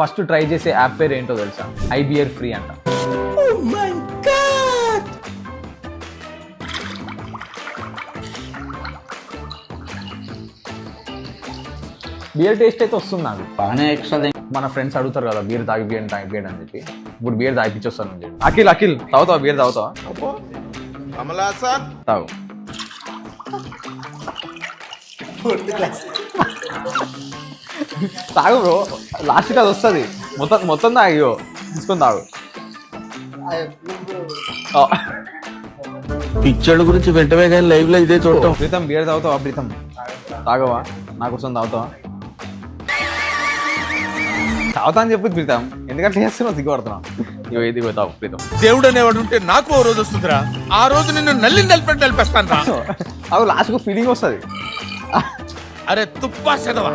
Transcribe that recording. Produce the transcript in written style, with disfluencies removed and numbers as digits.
First try చేసే app పేరు ఏంటో తెలుసా? ఐబిఆర్ ఫ్రీ అంట. బియర్ టేస్ట్ అయితే వస్తుంది నాకు బాగానే ఎక్స్ట్రా. మన ఫ్రెండ్స్ అడుగుతారు కదా బీర్ తాగిపోయండి అని చెప్పి, ఇప్పుడు బీర్ తాగిపించొస్తాను. అఖిల్ తాగుతావా? బీర్ తాగుతావా? తాగు. తాగు బ్రో, లాస్ట్కి అది వస్తుంది. మొత్తం తాగియో తీసుకొని తాగు. పిక్చర్ గురించి వెంటనే కానీ లైవ్ లో ఇదే చూడటం. ప్రీతం బీర్ తాగుతావా? ప్రీతం తాగవా? నాకు కోసం తాగుతావా? తాగుతా అని చెప్పి ప్రీతం, ఎందుకంటే చేస్తున్నావు సిగ్గుపడుతున్నావు. ఇదిగో తాగు ప్రీతం. దేవుడు అనేవాడు ఉంటే నాకు ఓ రోజు వస్తుందిరా, ఆ రోజు నిన్ను నలిపేస్తాను రా. అవి లాస్ట్కు ఫీలింగ్ వస్తుంది. అరే తుప్పా చదవా.